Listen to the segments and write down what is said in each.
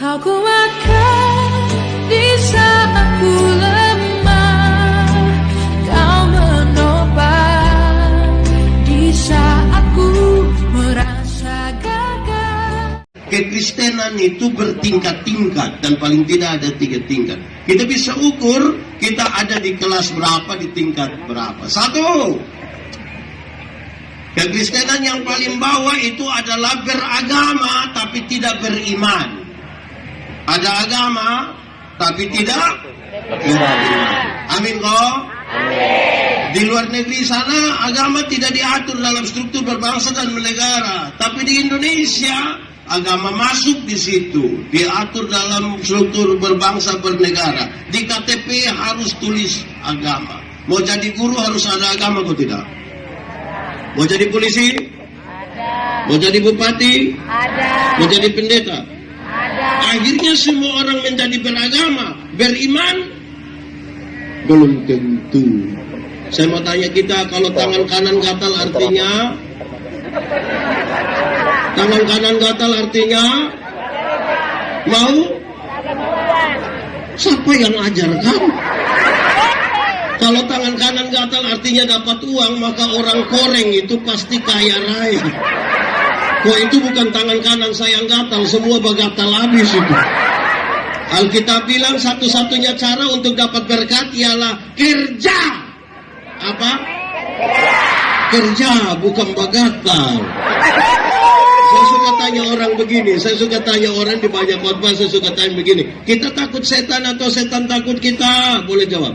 Kau kuatkan di saat aku lemah, Kau menopang di saat ku merasa gagal. Kekristenan itu bertingkat-tingkat dan paling tidak ada 3 tingkat. Kita bisa ukur kita ada di kelas berapa, di tingkat berapa. 1. Kekristenan yang paling bawah itu adalah beragama tapi tidak beriman. Ada agama tapi tidak beriman. Amin kok? Amin. Di luar negeri sana agama tidak diatur dalam struktur berbangsa dan bernegara, tapi di Indonesia agama masuk di situ, diatur dalam struktur berbangsa bernegara. Di KTP harus tulis agama. Mau jadi guru harus ada agama kok tidak? Mau jadi polisi? Ada. Mau jadi bupati? Ada. Mau jadi pendeta? Ada. Akhirnya semua orang menjadi beragama, beriman? Belum tentu. Saya mau tanya kita, kalau tangan kanan gatal artinya? Tangan kanan gatal artinya? Mau? Siapa yang ajarkan? Kalau tangan kanan gatal artinya dapat uang, maka orang koreng itu pasti kaya raya. Kok itu bukan tangan kanan saya yang gatal, semua bagatal habis itu. Alkitab bilang satu-satunya cara untuk dapat berkat ialah kerja. Apa? Kerja, bukan bagatal. Saya suka tanya orang begini, saya suka tanya orang di banyak khotbah, saya suka tanya begini. Kita takut setan atau setan takut kita? Boleh jawab.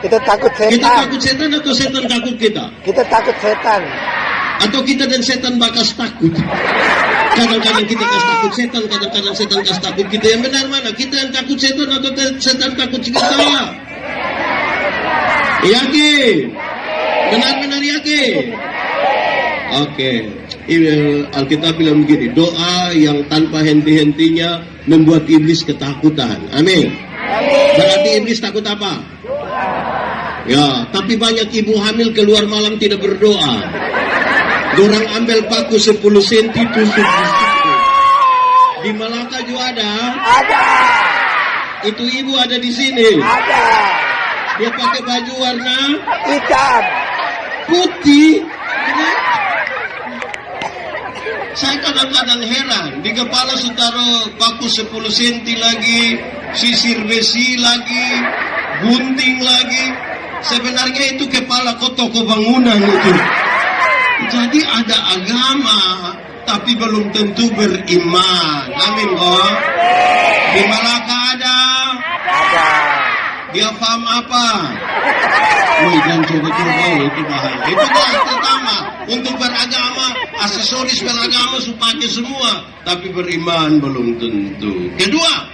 Kita takut setan. Kita takut setan atau setan takut kita? Kita takut setan. Atau kita dan setan bakas takut? Kadang-kadang kita kas takut setan, kadang-kadang setan kas takut kita. Yang benar mana? Kita yang takut setan atau setan takut kita? Yakin? Benar-benar yakin? Oke. Alkitab bilang begini, doa yang tanpa henti-hentinya membuat iblis ketakutan. Amin. Berarti iblis takut apa? Ya, tapi banyak ibu hamil keluar malam tidak berdoa. Dorang ambil paku 10 cm tusuk di situ. Di Malaka juga ada. Ada. Itu ibu ada di sini. Ada. Dia pakai baju warna hitam, putih. Saya kadang-kadang heran, di kepala taruh paku 10 cm lagi, sisir besi lagi, gunting lagi. Sebenarnya itu kepala toko bangunan itu. Jadi ada agama, tapi belum tentu beriman. Amin kok. Di Malaka ada. ada. Dia paham apa? Wih, jangan coba-coba, itu bahaya. Itu yang pertama. Untuk beragama, aksesoris beragama supaya semua, tapi beriman belum tentu. Kedua,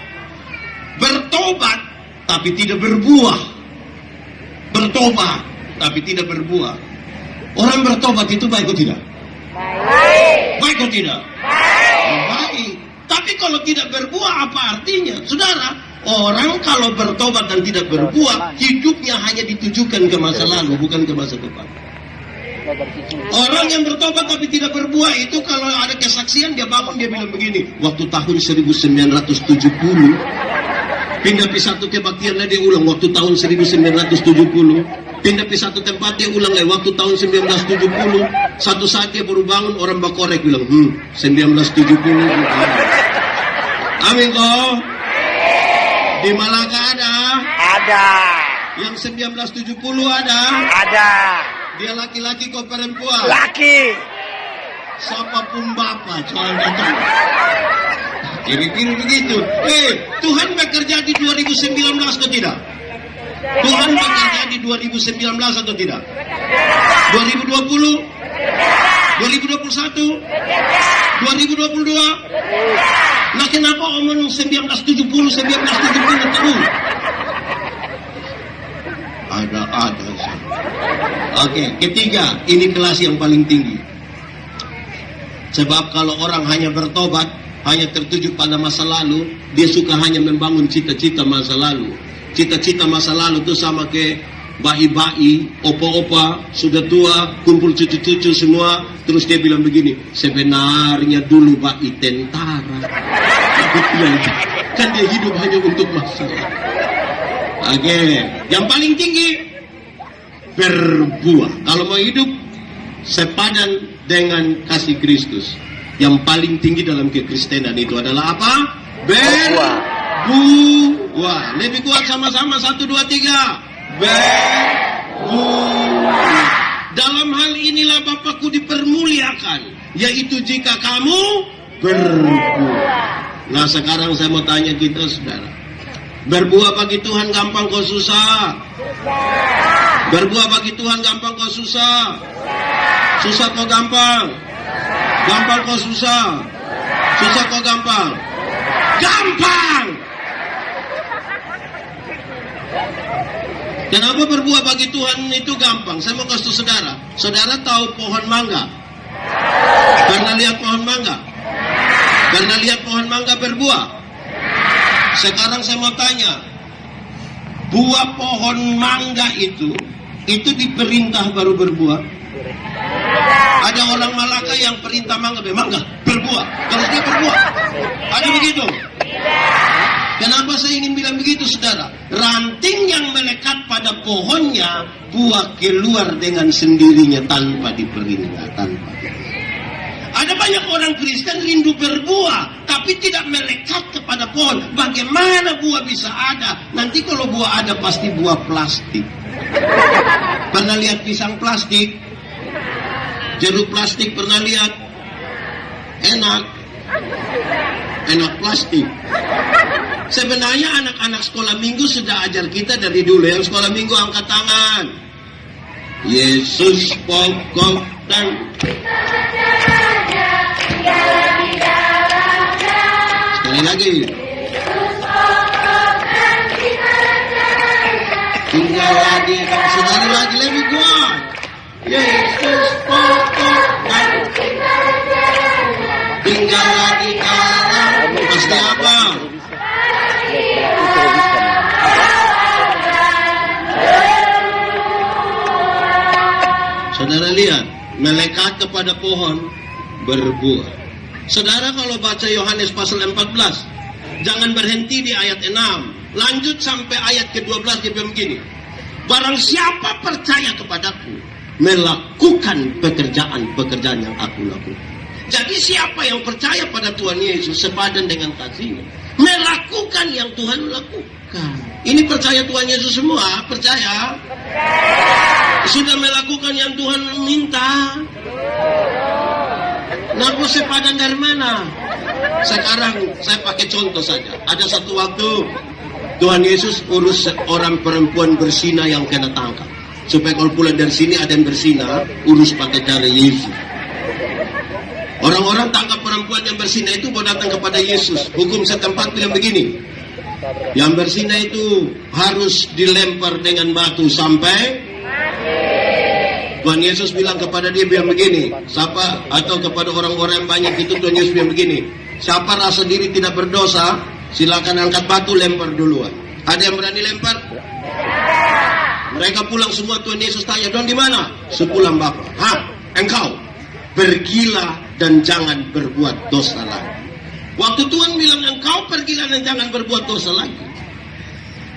bertobat tapi tidak berbuah. Bertobat tapi tidak berbuah. Orang bertobat itu baik atau tidak? Baik. Baik atau tidak? Baik. Baik. Tapi kalau tidak berbuah apa artinya? Saudara, orang kalau bertobat dan tidak berbuah, hidupnya hanya ditujukan ke masa lalu, bukan ke masa depan. Orang yang bertobat tapi tidak berbuah itu kalau ada kesaksian dia bangun dia bilang begini, waktu tahun 1970 pindah di satu kebaktian dia ulang waktu tahun 1970, pindah di satu tempat dia ulang lagi waktu tahun 1970. Satu saat dia baru bangun orang bakorek bilang 1970. Amin kok. Di Malaka ada. Ada. Yang 1970 ada. Ada. Dia laki-laki kok perempuan? Laki. Siapapun bapak soalnya kan. Kira-kira begitu. Tuhan bekerja di 2019 atau tidak? Tuhan bekerja di 2019 atau tidak? 2020? 2021? 2022? Nah kenapa omong 1970 terus? Ada. Oke, ketiga, ini kelas yang paling tinggi. Sebab kalau orang hanya bertobat, hanya tertuju pada masa lalu, dia suka hanya membangun cita-cita masa lalu. Cita-cita masa lalu itu sama ke bayi-bayi, opa-opa, sudah tua, kumpul cucu-cucu semua. Terus dia bilang begini, sebenarnya dulu bayi tentara. Kan dia hidup hanya untuk masalah. Oke, yang paling tinggi berbuah. Kalau mau hidup sepadan dengan kasih Kristus, yang paling tinggi dalam kekristenan itu adalah apa? Berbuah. Lebih kuat sama-sama, 1, 2, 3. Berbuah. Dalam hal inilah Bapakku dipermuliakan, yaitu jika kamu berbuah. Nah sekarang saya mau tanya kita saudara, berbuah bagi Tuhan gampang kok susah? Berbuah bagi Tuhan gampang kok susah? Susah kok gampang? Gampang kok susah? Susah kok gampang? Gampang! Kenapa berbuah bagi Tuhan itu gampang? Saya mau kasih saudara. Saudara tahu pohon mangga? Pernah lihat pohon mangga? Pernah lihat pohon mangga berbuah? Sekarang saya mau tanya, buah pohon mangga itu diperintah baru berbuah? Ada orang Malaka yang perintah mangga berbuah, terus dia berbuah? Ada begitu? Kenapa saya ingin bilang begitu saudara? Ranting yang melekat pada pohonnya, buah keluar dengan sendirinya tanpa diperintah, Ada banyak orang Kristen rindu berbuah, tapi tidak melekat kepada pohon. Bagaimana buah bisa ada? Nanti kalau buah ada pasti buah plastik. Pernah lihat pisang plastik? Jeruk plastik pernah lihat? Enak plastik. Sebenarnya anak-anak sekolah minggu sudah ajar kita dari dulu. Yang sekolah minggu angkat tangan. Yesus pokok dan sekali lagi. Tinggallah di sekali lagi lebih kuat. Yesus pokok dan tinggallah di dalam. Pasti apa? Saudara lihat, melekat kepada pohon berbuah. Saudara kalau baca Yohanes pasal 14, jangan berhenti di ayat 6, lanjut sampai ayat ke-12 dia bilang begini. Barang siapa percaya kepadaku, melakukan pekerjaan yang aku lakukan. Jadi siapa yang percaya pada Tuhan Yesus sepadan dengan kasih-Nya, melakukan yang Tuhan lakukan. Ini percaya Tuhan Yesus semua, percaya? Sudah melakukan yang Tuhan minta. Ngaku sepadan dari mana? Sekarang saya pakai contoh saja. Ada satu waktu Tuhan Yesus urus orang perempuan berzina yang kena tangkap. Supaya kalau pulang dari sini ada yang berzina, urus pakai cara Yesus. Orang-orang tangkap perempuan yang berzina itu mau datang kepada Yesus. Hukum setempat bilang begini, yang berzina itu harus dilempar dengan batu sampai Tuhan Yesus bilang kepada dia bilang begini, siapa atau kepada orang-orang yang banyak itu Tuhan Yesus bilang begini, siapa rasa diri tidak berdosa, silakan angkat batu lempar duluan. Ada yang berani lempar? Mereka pulang semua. Tuhan Yesus tanya, "Don di mana?" "Sepulang Bapa." "Hah, engkau pergilah dan jangan berbuat dosa lagi." Waktu Tuhan bilang engkau pergilah dan jangan berbuat dosa lagi,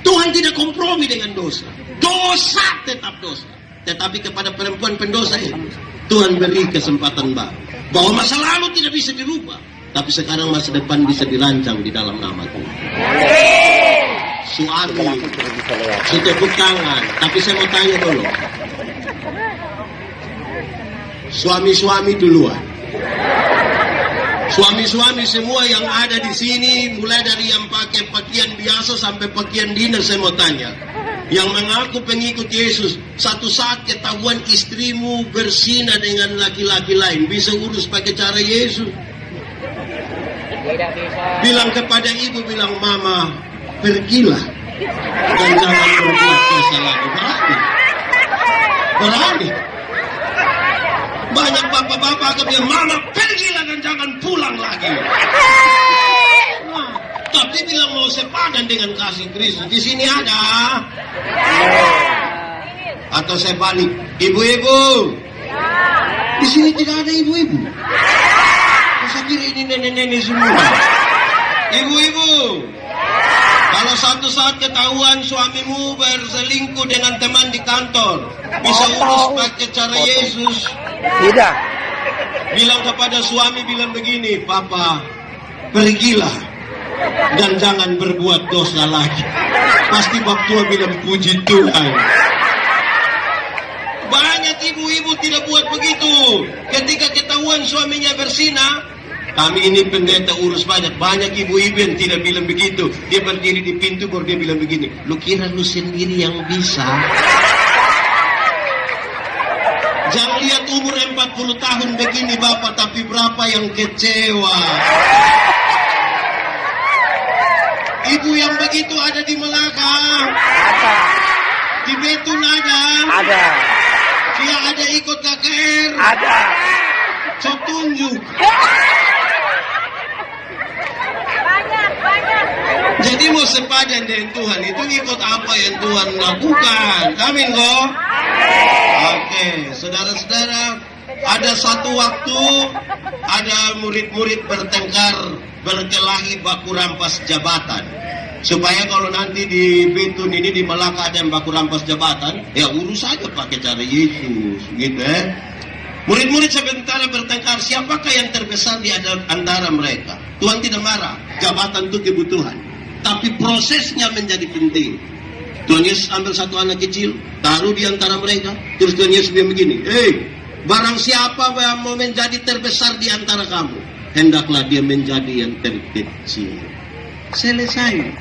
Tuhan tidak kompromi dengan dosa. Dosa tetap dosa. Tetapi kepada perempuan pendosa itu Tuhan beri kesempatan baru, bahwa masa lalu tidak bisa dirubah, tapi sekarang masa depan bisa dirancang di dalam nama Tuhan. Suami, setepuk tangan. Tapi saya mau tanya dulu, suami-suami duluan. Suami-suami semua yang ada di sini, mulai dari yang pakai pakaian biasa sampai pakaian dinas, saya mau tanya, yang mengaku pengikut Yesus, satu saat ketahuan istrimu berzina dengan laki-laki lain, bisa urus pakai cara Yesus? Tidak bisa. Bilang kepada ibu, bilang, "Mama, pergilah dan jangan berbuat dosa lagi." Berani. Banyak bapak-bapak akan bilang, "Mama, pergilah dan jangan pulang lagi." Nah, tapi bilang mau sepadan dengan kasih Kristus. Di sini ada? Atau saya balik, ibu-ibu? Di sini tidak ada ibu-ibu. Saya kira ini nenek-nenek semua. Ibu-ibu, kalau satu saat ketahuan suamimu berselingkuh dengan teman di kantor, bisa urus pakai cara Yesus. Tidak. Bilang kepada suami, bilang begini, Papa, pergilah dan jangan berbuat dosa lagi. Pasti bab tua bilang puji Tuhan. Banyak ibu-ibu tidak buat begitu. Ketika ketahuan suaminya bersinah, kami ini pendeta urus banyak. Banyak ibu-ibu yang tidak bilang begitu. Dia berdiri di pintu baru dia bilang begini, lu kira lu sendiri yang bisa? Jangan lihat umur 40 tahun begini Bapak, tapi berapa yang kecewa. Ibu yang begitu ada di Melaka. Ada. Di Betun ada. Ada. Dia ada ikut KKR. Ada. Sok tunjuk. Jadi mau sepadan dengan Tuhan itu ikut apa yang Tuhan lakukan. Amin kok. Oke, saudara-saudara, ada satu waktu ada murid-murid bertengkar, berkelahi baku rampas jabatan. Supaya kalau nanti di Betun ini di Melaka ada yang baku rampas jabatan, ya urus saja pakai cara Yesus, gitu ya. Murid-murid sementara bertengkar, siapakah yang terbesar di antara mereka? Tuhan tidak marah, jabatan itu kebutuhan. Tapi prosesnya menjadi penting. Tuhan Yesus ambil satu anak kecil, taruh di antara mereka. Terus Tuhan Yesus bilang begini, barang siapa yang mau menjadi terbesar di antara kamu, hendaklah dia menjadi yang terkecil. Selesai.